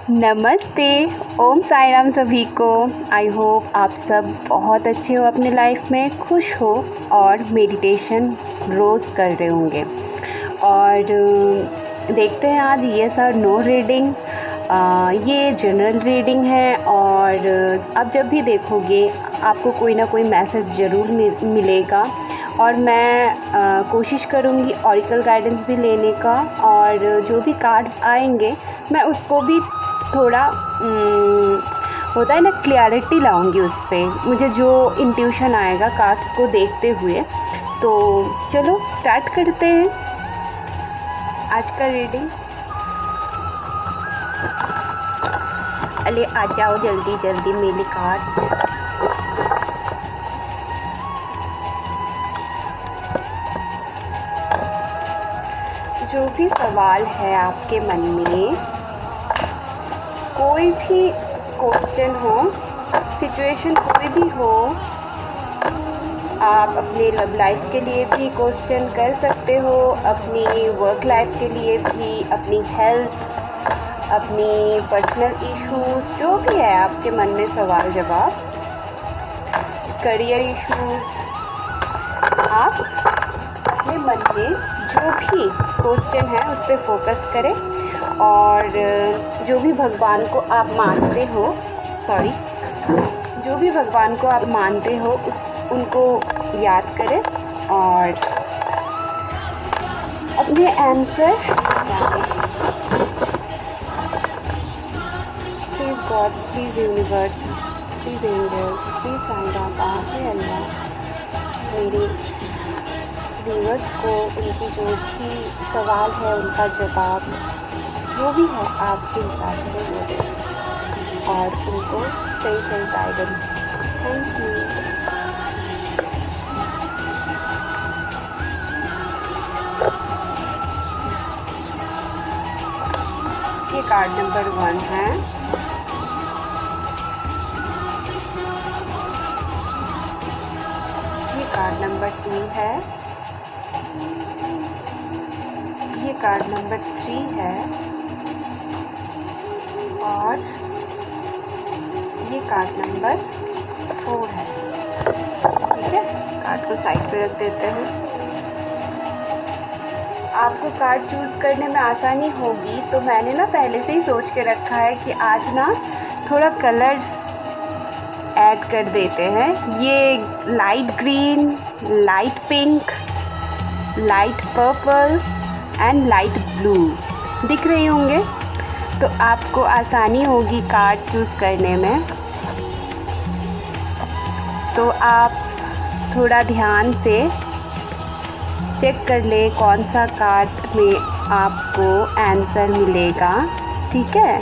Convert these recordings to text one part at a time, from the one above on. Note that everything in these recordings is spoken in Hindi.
नमस्ते। ओम साई राम सभी को। आई होप आप सब बहुत अच्छे हो, अपने लाइफ में खुश हो और मेडिटेशन रोज़ कर रहे होंगे। और देखते हैं आज येस और नो रीडिंग। ये जनरल रीडिंग है और आप जब भी देखोगे आपको कोई ना कोई मैसेज ज़रूर मिलेगा। और मैं कोशिश करूँगी ऑरिकल गाइडेंस भी लेने का, और जो भी कार्ड्स आएंगे मैं उसको भी थोड़ा होता है ना, क्लियरिटी लाऊंगी उस पर, मुझे जो इंट्यूशन आएगा कार्ड्स को देखते हुए। तो चलो स्टार्ट करते हैं आज का रीडिंग। अरे आ जाओ जल्दी जल्दी मेरे कार्ड्स। जो भी सवाल है आपके मन में, कोई भी क्वेश्चन हो, सिचुएशन कोई भी हो, आप अपने लव लाइफ के लिए भी क्वेश्चन कर सकते हो, अपनी वर्क लाइफ के लिए भी, अपनी हेल्थ, अपनी पर्सनल इश्यूज़, जो भी है आपके मन में सवाल जवाब, करियर इश्यूज़, आप अपने मन में जो भी क्वेश्चन है उस पर फोकस करें। और जो भी भगवान को आप मानते हो, जो भी भगवान को आप मानते हो उनको याद करें और अपने आंसर जानें। Please God, please universe, please angels, please Sai Baba, हे अल्लाह, मेरे व्यूअर्स को उनकी जो भी सवाल है उनका जवाब जो भी है आपके हिसाब से वो दें और उनको सही सही गाइडेंस दें। Thank you. ये कार्ड नंबर 1 है। ये कार्ड नंबर 2 है। ये कार्ड नंबर 3 है और ये कार्ड नंबर 4 है। ठीक है, कार्ड को साइड पे रख देते हैं। आपको कार्ड चूज़ करने में आसानी होगी तो मैंने ना पहले से ही सोच के रखा है कि आज ना थोड़ा कलर ऐड कर देते हैं। ये light green, light pink, light purple and light blue दिख रहे होंगे, तो आपको आसानी होगी कार्ड चूज़ करने में। तो आप थोड़ा ध्यान से चेक कर ले कौन सा कार्ड में आपको आंसर मिलेगा। ठीक है,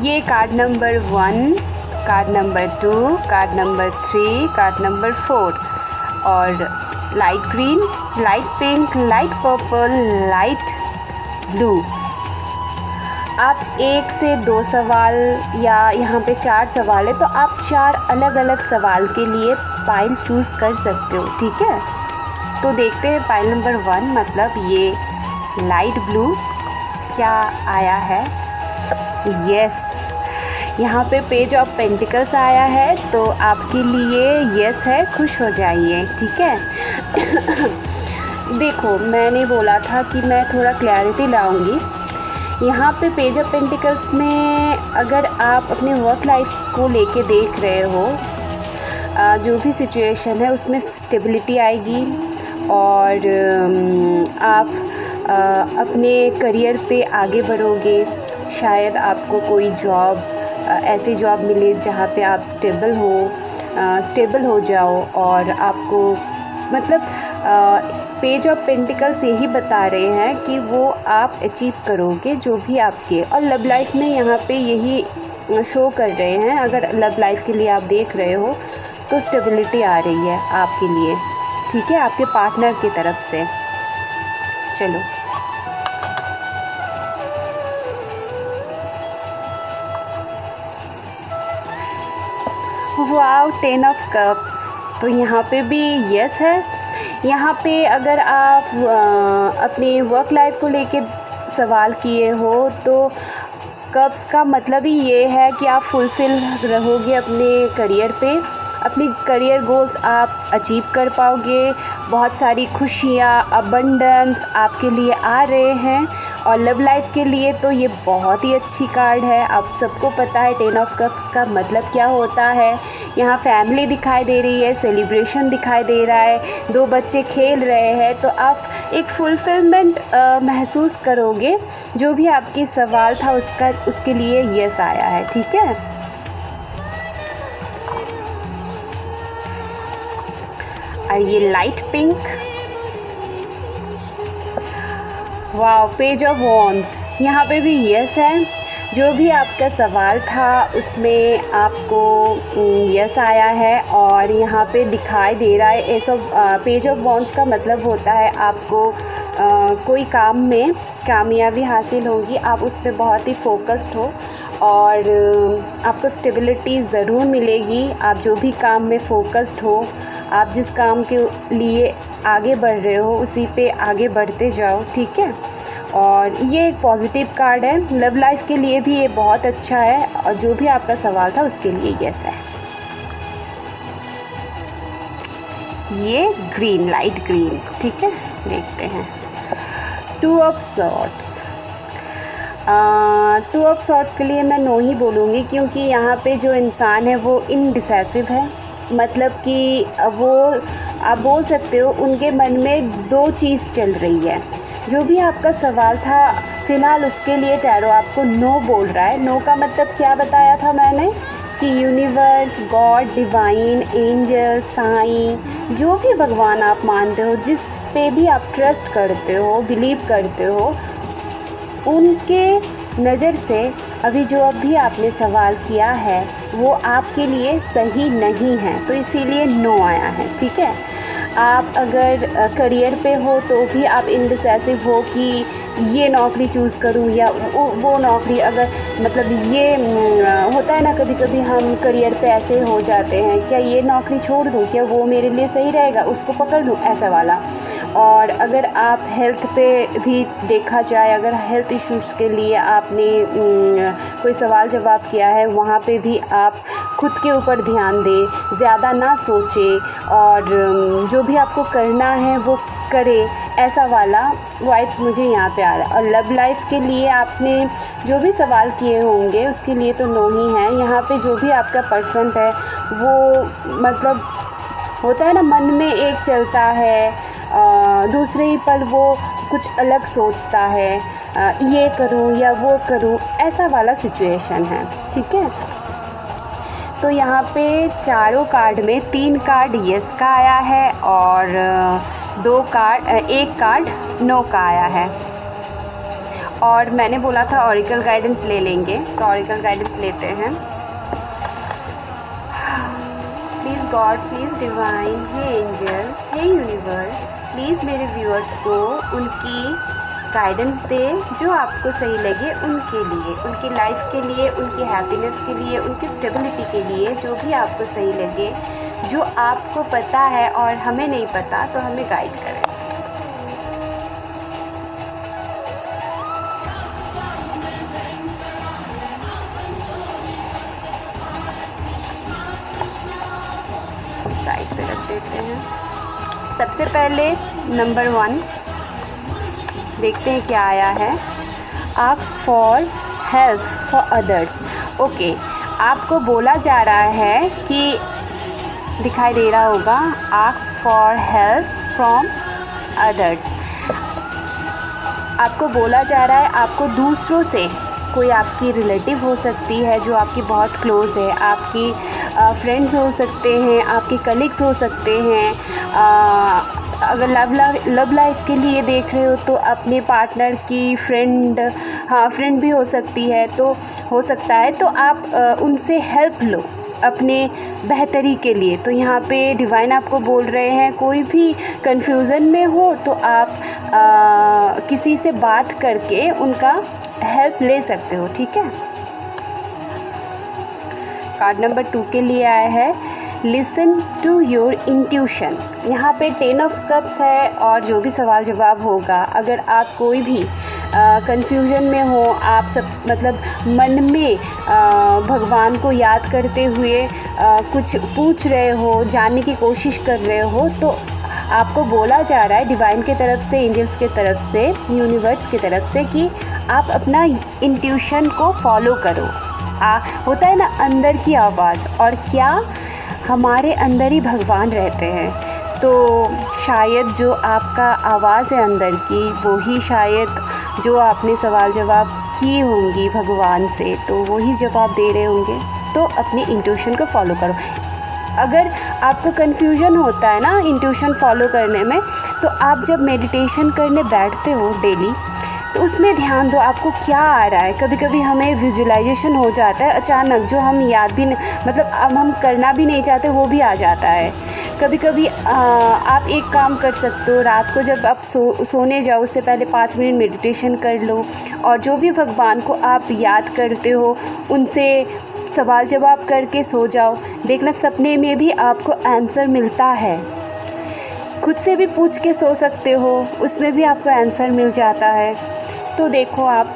ये card number 1, card number 2, card number 3, card number 4 और light green, light pink, light purple, light blue. आप 1 से 2 सवाल या यहाँ पे 4 सवाल है तो आप 4 अलग अलग सवाल के लिए पाइल चूज़ कर सकते हो। ठीक है, तो देखते हैं पाइल नंबर 1 मतलब ये लाइट ब्लू क्या आया है। यस, यहाँ पे पेज ऑफ पेंटिकल्स आया है, तो आपके लिए यस है, खुश हो जाइए। ठीक है देखो, मैंने बोला था कि मैं थोड़ा क्लैरिटी लाऊंगी। यहाँ पे पेज ऑफ पेंटिकल्स में अगर आप अपने वर्क लाइफ को लेके देख रहे हो, जो भी सिचुएशन है उसमें स्टेबिलिटी आएगी और आप अपने करियर पे आगे बढ़ोगे। शायद आपको कोई जॉब, ऐसी जॉब मिले जहाँ पे आप स्टेबल हो जाओ और आपको मतलब पेज ऑफ पेंटिकल्स यही बता रहे हैं कि वो आप अचीव करोगे जो भी आपके। और लव लाइफ में यहाँ पे यही शो कर रहे हैं, अगर लव लाइफ के लिए आप देख रहे हो तो स्टेबिलिटी आ रही है आपके लिए। ठीक है, आपके पार्टनर की तरफ से। चलो, वाओ, 10 ऑफ कप्स, तो यहाँ पे भी यस है। यहाँ पे अगर आप अपनी वर्क लाइफ को लेके सवाल किए हो तो कप्स का मतलब ही ये है कि आप फुलफ़िल रहोगे अपने करियर पे, अपनी करियर गोल्स आप अचीव कर पाओगे, बहुत सारी खुशियाँ, अबंडेंस आपके लिए आ रहे हैं। और लव लाइफ के लिए तो ये बहुत ही अच्छी कार्ड है। आप सबको पता है 10 ऑफ कप्स का मतलब क्या होता है। यहाँ फैमिली दिखाई दे रही है, सेलिब्रेशन दिखाई दे रहा है, 2 बच्चे खेल रहे हैं, तो आप एक फुलफिलमेंट महसूस करोगे। जो भी आपकी सवाल था उसके लिए यस आया है, ठीक है। और ये light pink, wow, page of wands, यहाँ पे भी यस है। जो भी आपका सवाल था उसमें आपको यस आया है। और यहाँ पे दिखाई दे रहा है पेज ऑफ वॉन्ड्स का मतलब होता है आपको कोई काम में कामयाबी हासिल होगी, आप उस पर बहुत ही फोकस्ड हो और आपको स्टेबिलिटी ज़रूर मिलेगी। आप जो भी काम में फोकस्ड हो, आप जिस काम के लिए आगे बढ़ रहे हो उसी पे आगे बढ़ते जाओ, ठीक है। और ये एक पॉजिटिव कार्ड है। लव लाइफ के लिए भी ये बहुत अच्छा है। और जो भी आपका सवाल था उसके लिए यस है। ये ग्रीन, लाइट ग्रीन, ठीक है। देखते हैं 2 ऑफ सॉर्ड्स। 2 ऑफ सॉर्ड्स के लिए मैं नो ही बोलूँगी, क्योंकि यहाँ पे जो इंसान है वो इनडिसाइसिव है। मतलब कि वो आप बोल सकते हो उनके मन में 2 चीज़ चल रही है। जो भी आपका सवाल था फ़िलहाल उसके लिए टैरो आपको नो बोल रहा है। नो का मतलब क्या बताया था मैंने कि universe, God, divine, angel, Sai, जो भी भगवान आप मानते हो, जिस पे भी आप ट्रस्ट करते हो, बिलीव करते हो, उनके नज़र से अभी आपने सवाल किया है वो आपके लिए सही नहीं है, तो इसीलिए नो आया है, ठीक है। आप अगर करियर पे हो तो भी आप इनडिसाइसिव हो कि ये नौकरी चूज़ करूँ या वो नौकरी। अगर मतलब ये होता है ना, कभी कभी हम करियर पे ऐसे हो जाते हैं, क्या ये नौकरी छोड़ दूँ, क्या वो मेरे लिए सही रहेगा, उसको पकड़ लूँ, ऐसा वाला। और अगर आप हेल्थ पे भी देखा जाए, अगर हेल्थ इश्यूज़ के लिए आपने कोई सवाल जवाब किया है, वहाँ पे भी आप खुद के ऊपर ध्यान दें, ज़्यादा ना सोचें और जो भी आपको करना है वो करें, ऐसा वाला वाइब्स मुझे यहाँ पे आ रहा है। और लव लाइफ के लिए आपने जो भी सवाल किए होंगे उसके लिए तो नो ही है। यहाँ पे जो भी आपका पर्सन है वो मतलब होता है ना, मन में एक चलता है, दूसरे ही पल वो कुछ अलग सोचता है, ये करूँ या वो करूँ, ऐसा वाला सिचुएशन है, ठीक है। तो यहाँ पे चारों कार्ड में 3 कार्ड यस का आया है और 1 कार्ड नो का आया है। और मैंने बोला था ऑरिकल गाइडेंस ले लेंगे, तो ऑरिकल गाइडेंस लेते हैं। प्लीज़ गॉड, प्लीज़ डिवाइन, हे एंजल, हे यूनिवर्स, प्लीज़ मेरे व्यूअर्स को उनकी गाइडेंस दे जो आपको सही लगे उनके लिए, उनकी लाइफ के लिए, उनकी हैप्पीनेस के लिए, उनकी स्टेबिलिटी के लिए, जो भी आपको सही लगे, जो आपको पता है और हमें नहीं पता, तो हमें गाइड करें। साइड पे रख देते हैं। सबसे पहले नंबर 1 देखते हैं क्या आया है। Ask for help for others. Okay, आपको बोला जा रहा है कि दिखाई दे रहा होगा, ask for help from others. आपको बोला जा रहा है आपको दूसरों से, कोई आपकी रिलेटिव हो सकती है जो आपकी बहुत क्लोज़ है, आपकी फ्रेंड्स हो सकते हैं, आपके कलीग्स हो सकते हैं। अगर लव लाइफ के लिए देख रहे हो तो अपने पार्टनर की फ्रेंड भी हो सकती है, तो हो सकता है तो आप उनसे हेल्प लो अपने बेहतरी के लिए। तो यहाँ पे डिवाइन आपको बोल रहे हैं कोई भी कंफ्यूजन में हो तो आप किसी से बात करके उनका हेल्प ले सकते हो, ठीक है। कार्ड नंबर 2 के लिए आया है लिसन टू योर इंट्यूशन। यहाँ पे 10 ऑफ कप्स है और जो भी सवाल जवाब होगा, अगर आप कोई भी कन्फ्यूजन में हो, आप सब मतलब मन में भगवान को याद करते हुए कुछ पूछ रहे हो, जानने की कोशिश कर रहे हो, तो आपको बोला जा रहा है डिवाइन के तरफ से, एंजल्स के तरफ से, यूनिवर्स की तरफ से कि आप अपना इंट्यूशन को फॉलो करो। होता है ना अंदर की आवाज़, और क्या हमारे अंदर ही भगवान रहते हैं। तो शायद जो आपका आवाज़ है अंदर की, वो ही शायद जो आपने सवाल जवाब की होंगी भगवान से, तो वही जवाब दे रहे होंगे। तो अपनी इंट्यूशन को फॉलो करो। अगर आपको कन्फ्यूजन होता है ना इंट्यूशन फॉलो करने में, तो आप जब मेडिटेशन करने बैठते हो डेली, तो उसमें ध्यान दो आपको क्या आ रहा है। कभी कभी हमें विजुअलाइजेशन हो जाता है अचानक, जो हम याद भी मतलब अब हम करना भी नहीं चाहते, वो भी आ जाता है। कभी कभी आप एक काम कर सकते हो, रात को जब आप सोने जाओ उससे पहले 5 मिनट मेडिटेशन कर लो, और जो भी भगवान को आप याद करते हो उनसे सवाल जवाब करके सो जाओ। देखना सपने में भी आपको आंसर मिलता है। खुद से भी पूछ के सो सकते हो, उसमें भी आपको आंसर मिल जाता है। तो देखो आप,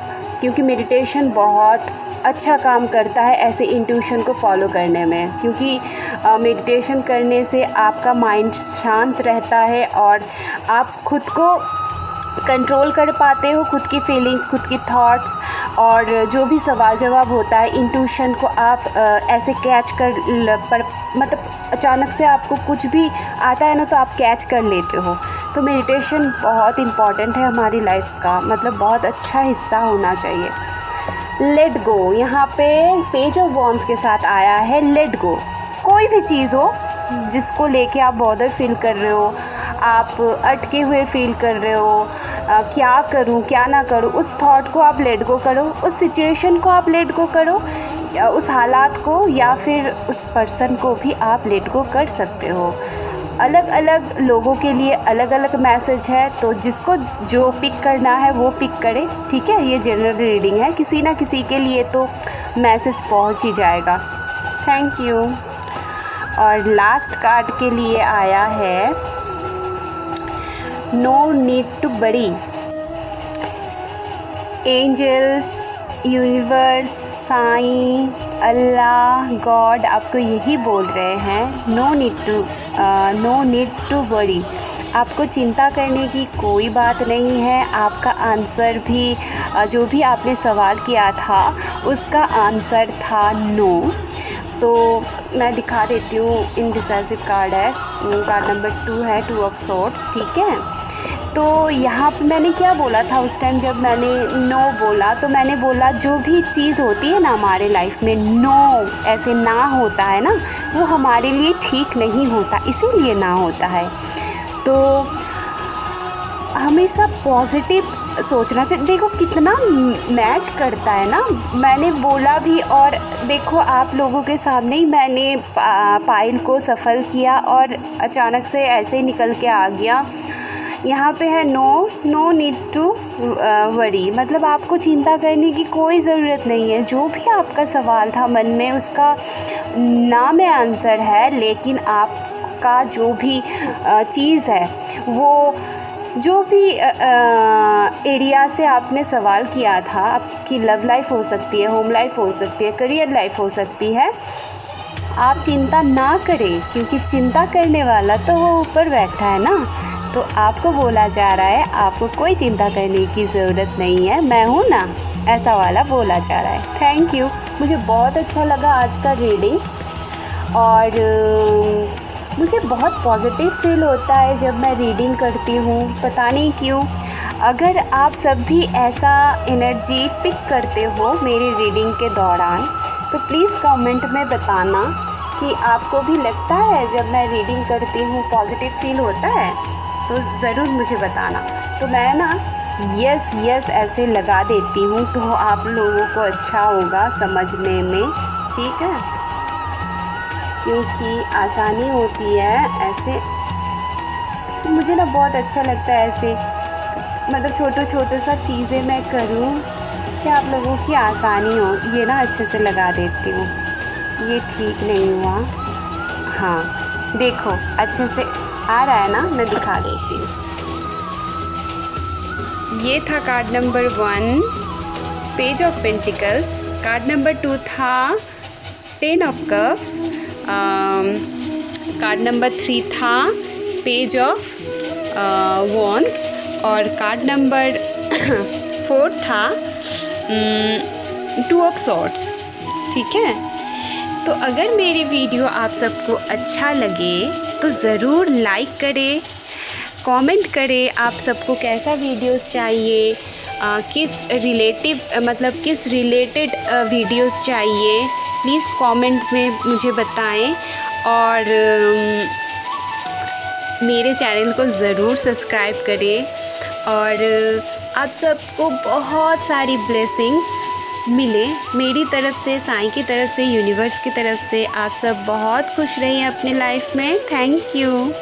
क्योंकि मेडिटेशन बहुत अच्छा काम करता है ऐसे इंट्यूशन को फॉलो करने में, क्योंकि मेडिटेशन करने से आपका माइंड शांत रहता है और आप खुद को कंट्रोल कर पाते हो, खुद की फीलिंग्स, खुद की थॉट्स, और जो भी सवाल जवाब होता है इंट्यूशन को आप ऐसे कैच कर मतलब अचानक से आपको कुछ भी आता है ना, तो आप कैच कर लेते हो। तो मेडिटेशन बहुत इम्पॉर्टेंट है हमारी लाइफ का, मतलब बहुत अच्छा हिस्सा होना चाहिए। लेट गो, यहाँ पे पेज ऑफ वॉन्ड्स के साथ आया है लेट गो। कोई भी चीज़ हो जिसको लेके आप बॉदर फील कर रहे हो, आप अटके हुए फील कर रहे हो, क्या करूं क्या ना करूं, उस थॉट को आप लेट गो करो, उस सिचुएशन को आप लेट गो करो, उस हालात को, या फिर उस पर्सन को भी आप लेट गो कर सकते हो। अलग अलग लोगों के लिए अलग अलग मैसेज है, तो जिसको जो पिक करना है वो पिक करे, ठीक है। ये जनरल रीडिंग है, किसी ना किसी के लिए तो मैसेज पहुंच ही जाएगा। Thank you. और लास्ट कार्ड के लिए आया है no need to worry. Angels, universe, Sai, Allah, God आपको यही बोल रहे हैं, नो नीड टू वरी। आपको चिंता करने की कोई बात नहीं है। आपका आंसर भी, जो भी आपने सवाल किया था उसका आंसर था नो। तो मैं दिखा देती हूँ, इनडिसाइसिव कार्ड है, कार्ड नंबर 2 है, 2 ऑफ सोर्ड्स, ठीक है। तो यहाँ पे मैंने क्या बोला था उस टाइम जब मैंने नो बोला, तो मैंने बोला जो भी चीज़ होती है ना हमारे लाइफ में, नो ऐसे ना होता है ना, वो हमारे लिए ठीक नहीं होता, इसीलिए ना होता है। तो हमेशा पॉजिटिव सोचना चाहिए। देखो कितना मैच करता है ना, मैंने बोला भी, और देखो आप लोगों के सामने ही मैंने पायल को सफल किया और अचानक से ऐसे ही निकल के आ गया। यहाँ पे है नो नीड टू वरी, मतलब आपको चिंता करने की कोई ज़रूरत नहीं है। जो भी आपका सवाल था मन में, उसका ना में आंसर है, लेकिन आपका जो भी चीज़ है, वो जो भी एरिया से आपने सवाल किया था, आपकी लव लाइफ हो सकती है, होम लाइफ हो सकती है, करियर लाइफ हो सकती है, आप चिंता ना करें, क्योंकि चिंता करने वाला तो वो ऊपर बैठा है ना। तो आपको बोला जा रहा है आपको कोई चिंता करने की ज़रूरत नहीं है, मैं हूँ ना, ऐसा वाला बोला जा रहा है। Thank you. मुझे बहुत अच्छा लगा आज का रीडिंग, और मुझे बहुत पॉजिटिव फील होता है जब मैं रीडिंग करती हूँ, पता नहीं क्यों। अगर आप सब भी ऐसा एनर्जी पिक करते हो मेरी रीडिंग के दौरान, तो प्लीज़ कमेंट में बताना कि आपको भी लगता है जब मैं रीडिंग करती हूँ पॉजिटिव फील होता है, तो ज़रूर मुझे बताना। तो मैं ना यस यस ऐसे लगा देती हूँ, तो आप लोगों को अच्छा होगा समझने में, ठीक है, क्योंकि आसानी होती है ऐसे। तो मुझे ना बहुत अच्छा लगता है ऐसे, मतलब छोटे सा चीज़ें मैं करूँ कि आप लोगों की आसानी हो। ये ना अच्छे से लगा देती हूँ, ये ठीक नहीं हुआ, हाँ देखो अच्छे से आ रहा है ना, मैं दिखा देती हूँ। ये था card number 1 page of pentacles. Card number 2 था 10 ऑफ कप्स। कार्ड नंबर 3 था पेज ऑफ वॉन्ड्स। और कार्ड नंबर 4 था 2 ऑफ सॉर्ड्स। ठीक है, तो अगर मेरी वीडियो आप सबको अच्छा लगे तो ज़रूर लाइक करें, कमेंट करें आप सबको कैसा वीडियोस चाहिए, किस रिलेटेड वीडियोस चाहिए, प्लीज़ कमेंट में मुझे बताएं। और मेरे चैनल को ज़रूर सब्सक्राइब करें। और आप सबको बहुत सारी ब्लेसिंग्स मिले मेरी तरफ से, साईं की तरफ से, यूनिवर्स की तरफ से। आप सब बहुत खुश रहिए अपने लाइफ में। Thank you.